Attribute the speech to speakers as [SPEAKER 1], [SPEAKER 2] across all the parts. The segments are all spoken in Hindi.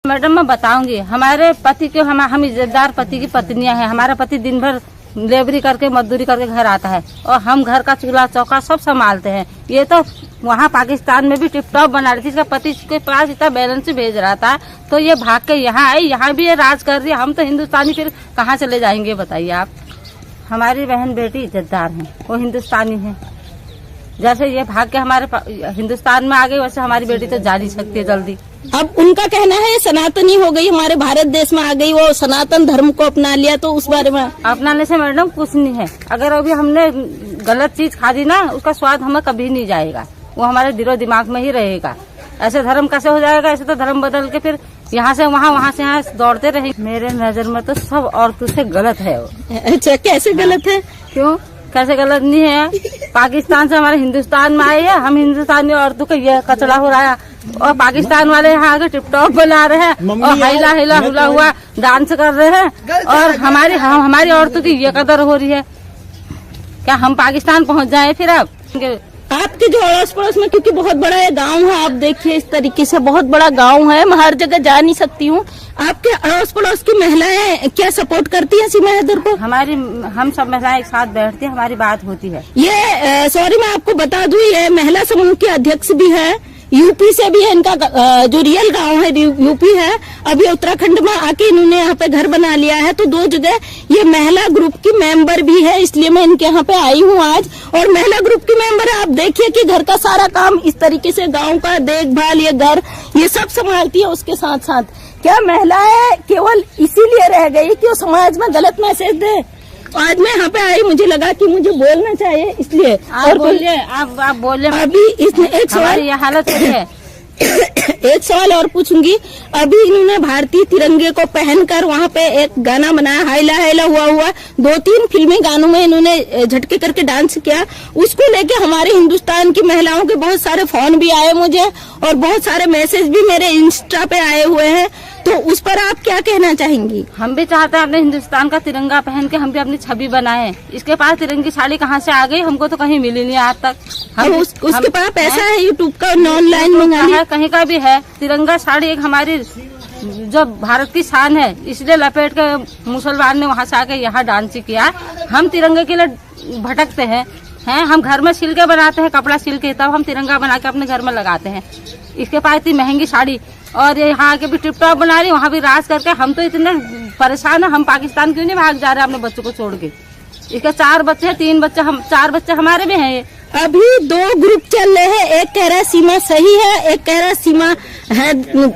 [SPEAKER 1] मैडम मैं बताऊंगी, हमारे पति के हम इज्जतदार पति की पत्नियां हैं। हमारा पति दिन भर लेबरी करके मजदूरी करके घर आता है और हम घर का चूल्हा चौका सब संभालते हैं। ये तो वहाँ पाकिस्तान में भी टिप टॉप बना रही थी, इसका पति के पास इतना बैलेंस भेज रहा था तो ये भाग के यहाँ आई, यहाँ भी ये राज कर रही है। हम तो हिंदुस्तानी फिर कहाँ चले जाएंगे बताइए आप। हमारी बहन बेटी इज्जतदार है, वो हिंदुस्तानी है। जैसे ये भाग के हमारे हिंदुस्तान में आ गई वैसे हमारी बेटी तो जा नहीं सकती है जल्दी।
[SPEAKER 2] अब उनका कहना है सनातनी हो गई, हमारे भारत देश में आ गई, वो सनातन धर्म को अपना लिया, तो उस बारे में
[SPEAKER 1] अपनाने से मैडम कुछ नहीं है। अगर अभी हमने गलत चीज खा दी ना, उसका स्वाद हमें कभी नहीं जाएगा, वो हमारे दिलो दिमाग में ही रहेगा। ऐसे धर्म कैसे हो जाएगा? ऐसे तो धर्म बदल के फिर यहाँ से वहाँ से यहाँ दौड़ते रहे। मेरे नजर में तो सब औरतों से गलत है वो।
[SPEAKER 2] अच्छा, कैसे गलत है?
[SPEAKER 1] क्यों कैसे गलत नहीं है? पाकिस्तान से हमारे हिंदुस्तान में आए हैं, हम हिंदुस्तानी औरतों का यह कचरा हो रहा है और पाकिस्तान वाले यहाँ आके टिप टॉप बना रहे हैं और हिला हिला हुला हुआ डांस कर रहे हैं और हमारी औरतों की ये कदर हो रही है। क्या हम पाकिस्तान पहुँच जाए फिर? अब
[SPEAKER 2] आपके जो अड़ोस पड़ोस में, क्योंकि बहुत बड़ा ये गांव है, आप देखिए इस तरीके से बहुत बड़ा गांव है, मैं हर जगह जा नहीं सकती हूँ। आपके अड़ोस पड़ोस की महिलाएं क्या सपोर्ट करती है सीमा हैदर को?
[SPEAKER 1] हम सब महिलाएं एक साथ बैठती हैं, हमारी बात होती है।
[SPEAKER 2] ये सॉरी मैं आपको बता दूं, ये महिला समूह के अध्यक्ष भी है, यूपी से भी है, इनका जो रियल गांव है यूपी है। अभी उत्तराखंड में आके इन्होंने यहाँ पे घर बना लिया है, तो 2 जगह ये महिला ग्रुप की मेंबर भी है, इसलिए मैं इनके यहाँ पे आई हूँ आज। और महिला ग्रुप की मेंबर है, आप देखिए कि घर का सारा काम इस तरीके से, गांव का देखभाल, ये घर ये सब संभालती है। उसके साथ साथ क्या महिलाएं केवल इसीलिए रह गई कि वो समाज में गलत मैसेज दे? आज मैं यहाँ पे आई, मुझे लगा कि मुझे बोलना चाहिए, इसलिए।
[SPEAKER 1] और बोलिए, आप बोलिए।
[SPEAKER 2] अभी इसने एक सवाल,
[SPEAKER 1] ये हालत है
[SPEAKER 2] एक सवाल और पूछूंगी। अभी इन्होंने भारतीय तिरंगे को पहनकर वहाँ पे एक गाना बनाया, हाइला हाइला हुआ 2-3 फिल्मी गानों में इन्होंने झटके करके डांस किया। उसको लेके हमारे हिंदुस्तान की महिलाओं के बहुत सारे फोन भी आए मुझे और बहुत सारे मैसेज भी मेरे इंस्टा पे आए हुए हैं, तो उस पर आप क्या कहना चाहेंगी?
[SPEAKER 1] हम भी चाहते हैं अपने हिंदुस्तान का तिरंगा पहन के हम भी अपनी छवि बनाएं। इसके पास तिरंगी साड़ी कहाँ से आ गई? हमको तो कहीं मिली नहीं आज तक।
[SPEAKER 2] उसके पास पैसा है यूट्यूब का, ऑनलाइन मंगा लिया,
[SPEAKER 1] कहीं का भी है। तिरंगा साड़ी एक हमारी जो भारत की शान है, इसलिए लपेट के मुसलमान ने वहाँ से आके यहाँ डांस किया। हम तिरंगे के लिए भटकते हैं, हम घर में सिल के बनाते हैं, कपड़ा सिल के, तब हम तिरंगा बना के अपने घर में लगाते हैं। इसके पास इतनी महंगी साड़ी और ये यहाँ के भी टिप टॉप बना रही, वहाँ भी राज करके। हम तो इतने परेशान है, हम पाकिस्तान क्यों नहीं भाग जा रहे अपने बच्चों को छोड़ के? इसके 4 बच्चे हैं, 3 बच्चे, 4 बच्चे हमारे भी हैं।
[SPEAKER 2] अभी 2 ग्रुप चल रहे हैं, एक कह रहा है सीमा सही है, एक कह रहा है सीमा है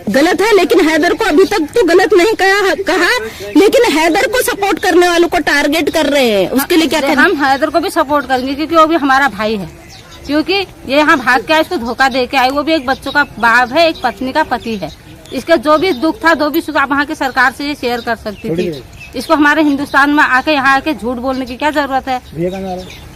[SPEAKER 2] गलत है। लेकिन हैदर को अभी तक तो गलत नहीं कहा, लेकिन हैदर को सपोर्ट करने वालों को टारगेट कर रहे हैं। उसके लिए क्या करें?
[SPEAKER 1] हम हैदर को भी सपोर्ट करेंगे क्योंकि वो भी हमारा भाई है। क्योंकि ये यहाँ भाग के आए, इसको धोखा दे के आए। वो भी एक बच्चों का बाप है, एक पत्नी का पति है। इसका जो भी दुख था, जो भी सुख, आप वहाँ की सरकार से ये शेयर कर सकती थी। इसको हमारे हिंदुस्तान में आके यहाँ आके झूठ बोलने की क्या जरूरत है?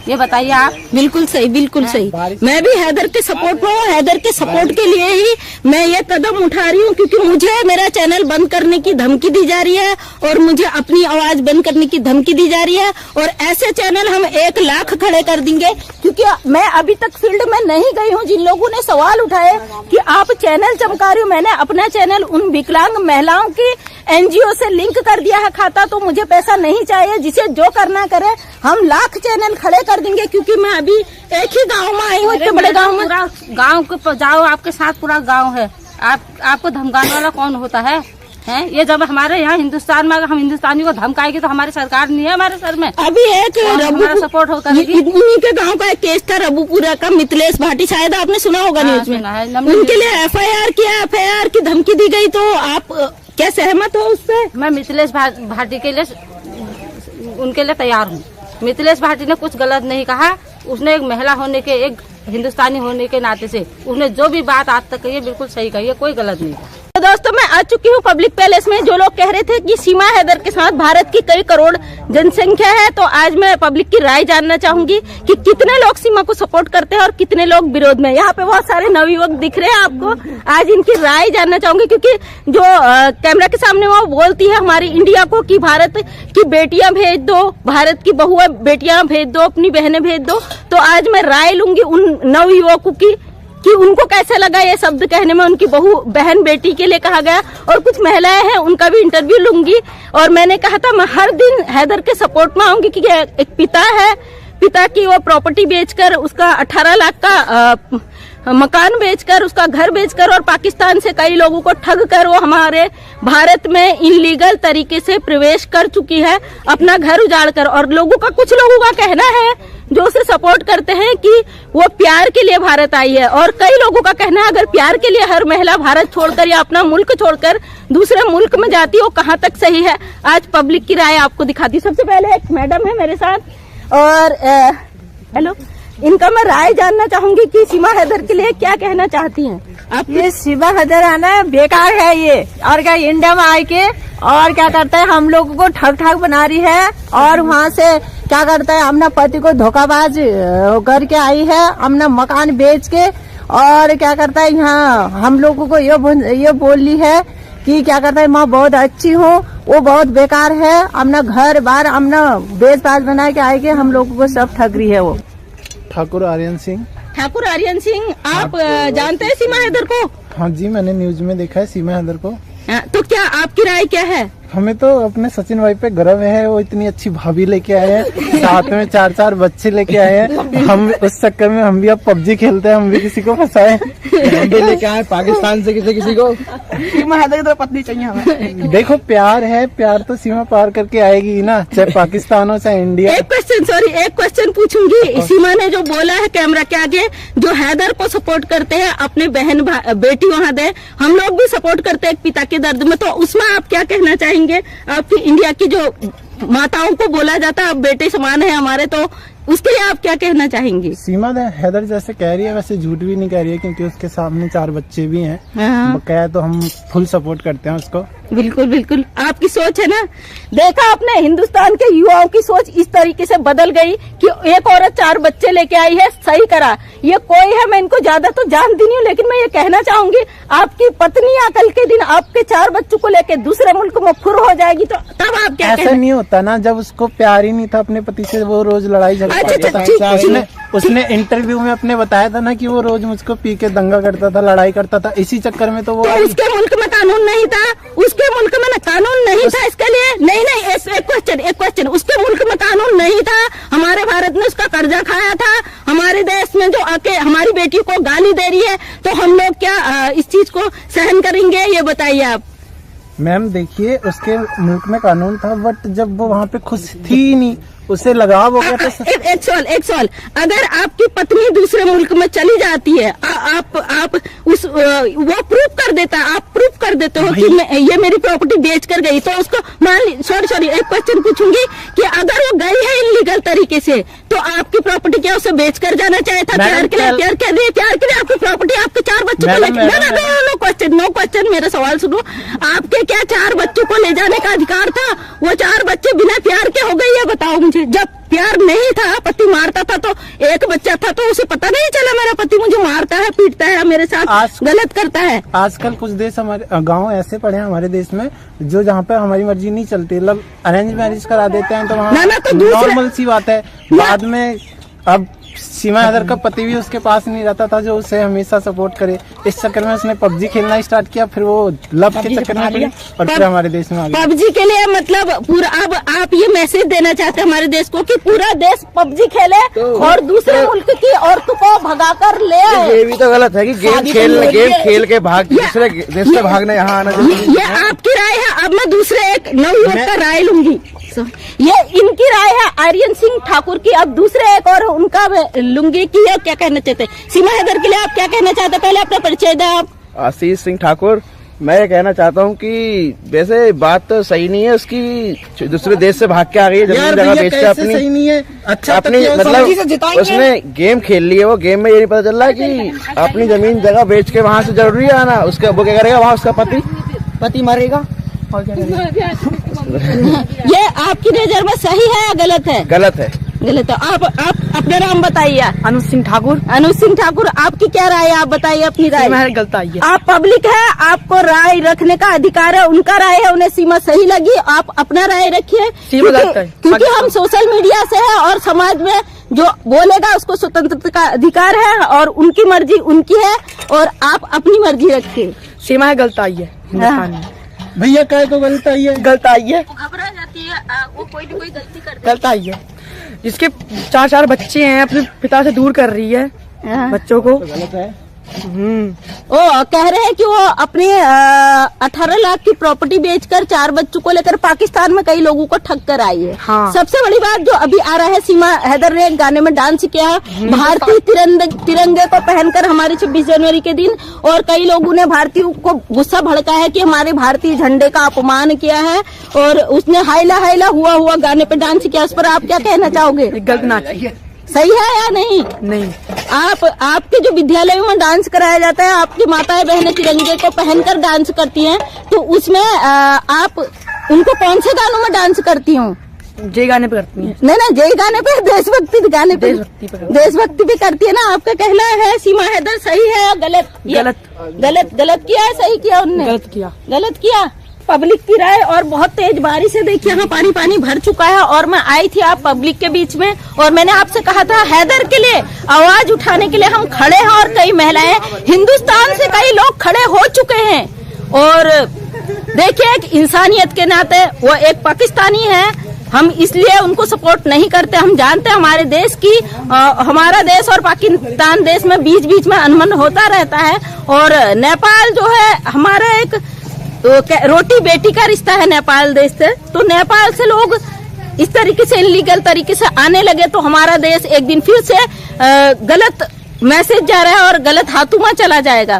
[SPEAKER 1] ये बताइए आप।
[SPEAKER 2] बिल्कुल सही, बिल्कुल सही। मैं भी हैदर के सपोर्ट में हूँ, हैदर के सपोर्ट के लिए ही मैं ये कदम उठा रही हूँ, क्योंकि मुझे मेरा चैनल बंद करने की धमकी दी जा रही है और मुझे अपनी आवाज बंद करने की धमकी दी जा रही है। और ऐसे चैनल हम 1 लाख खड़े कर देंगे, क्योंकि मैं अभी तक फील्ड में नहीं गई हूँ। जिन लोगों ने सवाल उठाए कि आप चैनल चमका रही हो, मैंने अपना चैनल उन विकलांग महिलाओं की NGO से लिंक कर दिया है खाता, तो मुझे पैसा नहीं चाहिए। जिसे जो करना करे, हम लाख चैनल खड़े कर देंगे। क्योंकि मैं अभी एक ही गांव में आई हूँ, इतने बड़े गांव में।
[SPEAKER 1] गांव के जाओ, आपके साथ पूरा गांव है, आपको धमकाने वाला कौन होता है? ये जब हमारे यहाँ हिंदुस्तान में अगर हम हिंदुस्तानी को धमकाएंगे तो हमारी सरकार नहीं है हमारे सर में।
[SPEAKER 2] अभी एक
[SPEAKER 1] हमारा सपोर्ट होता है।
[SPEAKER 2] उन्हीं के गांव का एक केस था, रबूपुरा का, मिथिलेश भाटी, शायद आपने सुना होगा न्यूज में। उनके लिए FIR किया, FIR की धमकी दी गई, तो आप क्या सहमत हो उससे?
[SPEAKER 1] मैं मिथिलेश भाटी के लिए, उनके लिए तैयार हूँ। मिथिलेश भाटी ने कुछ गलत नहीं कहा। उसने एक महिला होने के, एक हिंदुस्तानी होने के नाते से उसने जो भी बात आज तक कही है बिल्कुल सही कही है, कोई गलत नहीं।
[SPEAKER 2] तो दोस्तों, मैं आ चुकी हूँ पब्लिक पैलेस में। जो लोग कह रहे थे कि सीमा हैदर के साथ भारत की कई करोड़ जनसंख्या है, तो आज मैं पब्लिक की राय जानना चाहूंगी कि कितने लोग सीमा को सपोर्ट करते हैं और कितने लोग विरोध में। यहाँ पे बहुत सारे नवयुवक दिख रहे हैं आपको, आज इनकी राय जानना चाहूंगी। क्योंकि जो कैमरा के सामने वो बोलती है हमारी इंडिया को कि भारत की बेटियां भेज दो, भारत की बहुएं बेटियां भेज दो, अपनी बहनें भेज दो, तो आज मैं राय लूंगी उन नवयुवकों की कि उनको कैसे लगा ये शब्द कहने में, उनकी बहू बहन बेटी के लिए कहा गया। और कुछ महिलाएं हैं उनका भी इंटरव्यू लूंगी। और मैंने कहा था मैं हर दिन हैदर के सपोर्ट में आऊंगी, कि एक पिता है, पिता की वो प्रॉपर्टी बेचकर उसका 18 लाख का मकान बेचकर, उसका घर बेचकर और पाकिस्तान से कई लोगों को ठग कर वो हमारे भारत में इनलीगल तरीके से प्रवेश कर चुकी है, अपना घर उजाड़ कर। और लोगों का, कुछ लोगों का कहना है जो उसे सपोर्ट करते हैं कि वो प्यार के लिए भारत आई है, और कई लोगों का कहना है अगर प्यार के लिए हर महिला भारत छोड़कर या अपना मुल्क छोड़कर दूसरे मुल्क में जाती है वो कहाँ तक सही है। आज पब्लिक की राय आपको दिखाती। सबसे पहले एक मैडम है मेरे साथ, और हेलो, इनका मैं राय जानना चाहूंगी कि सीमा हैदर के लिए क्या कहना चाहती हैं आप।
[SPEAKER 3] ये सीमा हैदर है ना, बेकार है ये, और क्या इंडिया में आए के और क्या करता है, हम लोगों को ठग ठग बना रही है। और वहाँ से क्या करता है, अपना पति को धोखाबाज करके आई है, अपना मकान बेच के। और क्या करता है, यहाँ हम लोगों को ये बोल ली है कि क्या करता है, मैं बहुत अच्छी हूँ, वो बहुत बेकार है, अपना घर बार अपना बेच बाज बना के आए के हम लोगों को सब ठग रही है वो।
[SPEAKER 4] ठाकुर आर्यन सिंह।
[SPEAKER 2] ठाकुर आर्यन सिंह, आप जानते हैं सीमा हैदर को?
[SPEAKER 4] हाँ जी, मैंने न्यूज में देखा है सीमा हैदर को।
[SPEAKER 2] तो क्या आपकी राय क्या है?
[SPEAKER 4] हमें तो अपने सचिन भाई पे गर्व है, वो इतनी अच्छी भाभी लेके आए हैं, साथ में 4-4 बच्चे लेके आए हैं। हम उस चक्कर में हम भी अब पबजी खेलते हैं, हम भी किसी को फंसाए, हम भी लेके आए पाकिस्तान से किसी को।
[SPEAKER 3] सीमा हैदर की तो पत्नी चाहिए हमें।
[SPEAKER 4] देखो प्यार है, प्यार तो सीमा पार करके आएगी ही ना, चाहे पाकिस्तान हो चाहे इंडिया।
[SPEAKER 2] एक क्वेश्चन पूछूंगी। सीमा ने जो बोला है कैमरा के आगे, जो हैदर को सपोर्ट करते हैं, अपने बहन बेटी वहाँ दे, हम लोग भी सपोर्ट करते हैं एक पिता के दर्द में, तो उसमें आप क्या कहना चाहेंगे? आपकी इंडिया की जो माताओं को बोला जाता है अब बेटे समान है हमारे, तो उसके लिए आप क्या कहना चाहेंगे?
[SPEAKER 4] सीमा हैदर जैसे कह रही है वैसे झूठ भी नहीं कह रही है, क्योंकि उसके सामने 4 बच्चे भी हैं। बकाया तो हम फुल सपोर्ट करते हैं उसको।
[SPEAKER 2] बिल्कुल बिल्कुल, आपकी सोच है ना। देखा आपने, हिंदुस्तान के युवाओं की सोच इस तरीके से बदल गई कि एक औरत 4 बच्चे लेके आई है, सही करा। ये कोई है, मैं इनको ज्यादा तो जानती नहीं हूँ, लेकिन मैं ये कहना चाहूंगी, आपकी पत्नी कल के दिन आपके 4 बच्चों को लेके दूसरे मुल्क में फुर हो जाएगी, तो तब आप क्या?
[SPEAKER 4] ऐसा नहीं होता ना, जब उसको प्यार ही नहीं था अपने पति से, वो रोज लड़ाई झगड़ा करता था। उसने इंटरव्यू में अपने बताया था ना कि वो रोज मुझको पी के दंगा करता था, लड़ाई करता था, इसी चक्कर में तो वो
[SPEAKER 2] उसके मुल्क में कानून नहीं था, उसके मुल्क में ना कानून नहीं था इसके लिए। नहीं, एक क्वेश्चन, उसके मुल्क में कानून नहीं था, हमारे भारत ने उसका कर्जा खाया था, हमारे देश में जो आके हमारी बेटी को गाली दे रही है, तो हम लोग क्या इस चीज को सहन करेंगे? ये बताइए आप।
[SPEAKER 4] मैम देखिए, उसके मुल्क में कानून था, बट जब वो वहाँ पे खुश थी ही नहीं, उसे लगाव हो गया था।
[SPEAKER 2] एक सवाल, अगर आपकी पत्नी दूसरे मुल्क में चली जाती है, आप वो प्रूफ कर देता, आप प्रूफ कर देते हो कि ये मेरी प्रॉपर्टी बेच कर गई, तो उसको मान ली, सॉरी एक क्वेश्चन पूछूंगी कि अगर वो गई है इलीगल तरीके से, तो आपकी प्रॉपर्टी क्या उसे बेच कर जाना चाहिए था? प्यार के लिए आपकी प्रॉपर्टी, आपके 4 बच्चों को लेकर, नो क्वेश्चन, मेरा सवाल सुनो। आपके क्या 4 बच्चों को ले जाने का अधिकार था? वो 4 बच्चे बिना प्यार के हो गए, ये बताओ मुझे। जब प्यार नहीं था, पति मारता था, तो एक बच्चा था, तो उसे पता नहीं चला मेरा पति मुझे मारता है, पीटता है, मेरे साथ गलत करता है।
[SPEAKER 4] आजकल कुछ देश, हमारे गांव ऐसे पड़े हैं हमारे देश में, जो जहाँ पे हमारी मर्जी नहीं चलती, मतलब अरेंज मैरिज करा देते हैं, तो वहाँ नॉर्मल सी बात है। बाद में अब सीमा हैदर का पति भी उसके पास नहीं रहता था, जो उसे हमेशा सपोर्ट करे। इस चक्कर में उसने पबजी खेलना स्टार्ट किया, फिर वो लव के चक्कर में पड़ी और फिर हमारे देश में आ गई।
[SPEAKER 2] पबजी के लिए मतलब पूरा, अब आप ये मैसेज देना चाहते हैं हमारे देश को कि पूरा देश पबजी खेले और दूसरे मुल्क की औरतों को भगा कर ले आए?
[SPEAKER 5] ये भी तो गलत है कि गेम खेल के भाग दूसरे देश से भागना यहाँ आना।
[SPEAKER 2] ये आपकी राय है। अब मैं दूसरे एक नवयुवक का राय लूंगी। ये इनकी राय है आर्यन सिंह ठाकुर की। अब दूसरे एक और उनका लूंगी कि ये क्या कहना चाहते। सीमा हैदर के लिए आप क्या कहना चाहते? पहले अपना परिचय दें आप।
[SPEAKER 5] आशीष सिंह ठाकुर। मैं ये कहना चाहता हूँ कि वैसे बात तो सही नहीं है उसकी, दूसरे देश से भाग के आ गई है, जमीन जगह बेच के अपनी
[SPEAKER 4] सही नहीं है। अच्छा
[SPEAKER 5] अपनी मतलब उसने गेम खेल ली है, वो गेम में ये नहीं पता चल रहा है कि अपनी जमीन जगह बेच के वहाँ से जरूरी है आना। उसका वो क्या करेगा, वहाँ उसका पति मरेगा और क्या करेगा।
[SPEAKER 2] ये आपकी नजर में सही है या गलत है?
[SPEAKER 5] गलत है।
[SPEAKER 2] गलत है। आप अपना नाम बताइए।
[SPEAKER 3] अनुज सिंह ठाकुर।
[SPEAKER 2] अनुज सिंह ठाकुर, आपकी क्या राय है? आप बताइए अपनी राय।
[SPEAKER 3] गलत आई है।
[SPEAKER 2] आप पब्लिक है, आपको राय रखने का अधिकार है। उनका राय है, उन्हें सीमा सही लगी, आप अपना राय रखिए। क्योंकि हम सोशल मीडिया से है और समाज में जो बोलेगा उसको स्वतंत्रता का अधिकार है और उनकी मर्जी उनकी है और आप अपनी मर्जी रखिए।
[SPEAKER 3] सीमा गलत आई है हिंदुस्तान में।
[SPEAKER 4] भैया काय को गलत आई है?
[SPEAKER 3] गलत आई है,
[SPEAKER 2] घबरा जाती है वो, कोई न कोई गलती कर
[SPEAKER 3] गलत आई है। जिसके 4 बच्चे हैं अपने पिता से दूर कर रही है बच्चों को।
[SPEAKER 4] गलत है।
[SPEAKER 2] वो कह रहे हैं कि वो अपने 18 लाख की प्रॉपर्टी बेचकर 4 बच्चों को लेकर पाकिस्तान में कई लोगों को ठग कर आई है।
[SPEAKER 3] हाँ।
[SPEAKER 2] सबसे बड़ी बात जो अभी आ रहा है, सीमा हैदर ने एक गाने में डांस किया है भारतीय तिरंगे को पहनकर हमारे 26 जनवरी के दिन, और कई लोगों ने भारतीयों को गुस्सा भड़का है कि हमारे भारतीय झंडे का अपमान किया है और उसने हाइला हाइला हुआ गाने पे डांस किया। उस पर आप क्या कहना चाहोगे?
[SPEAKER 3] गलत नाच है।
[SPEAKER 2] सही है या नहीं?
[SPEAKER 3] नहीं।
[SPEAKER 2] आपके जो विद्यालय में डांस कराया जाता है, आपकी माताएं बहनें तिरंगे को पहनकर डांस करती हैं, तो उसमें आप उनको कौन से गानों में डांस करती हो?
[SPEAKER 3] जय गाने पे करती है।
[SPEAKER 2] नहीं, जय गाने पे, देशभक्ति गाने पे, देशभक्ति भी करती है ना। आपका कहना है सीमा हैदर सही है या गलत? गलत किया है, सही किया उनने? गलत किया। पब्लिक की राय और बहुत तेज बारिश है, देखिए यहाँ पानी भर चुका है और मैं आई थी आप पब्लिक के बीच में और मैंने आपसे कहा था हैदर के लिए आवाज उठाने के लिए हम खड़े हैं और कई महिलाएं हिंदुस्तान से कई लोग खड़े हो चुके हैं। और देखिए एक इंसानियत के नाते वो एक पाकिस्तानी है, हम इसलिए उनको सपोर्ट नहीं करते। हम जानते हैं हमारे देश की हमारा देश और पाकिस्तान देश में बीच में अनबन होता रहता है और नेपाल जो है हमारा एक रोटी बेटी का रिश्ता है नेपाल देश से। तो नेपाल से लोग इस तरीके से इलीगल तरीके से आने लगे तो हमारा देश एक दिन फिर से गलत मैसेज जा रहा है और गलत हाथों में चला जाएगा।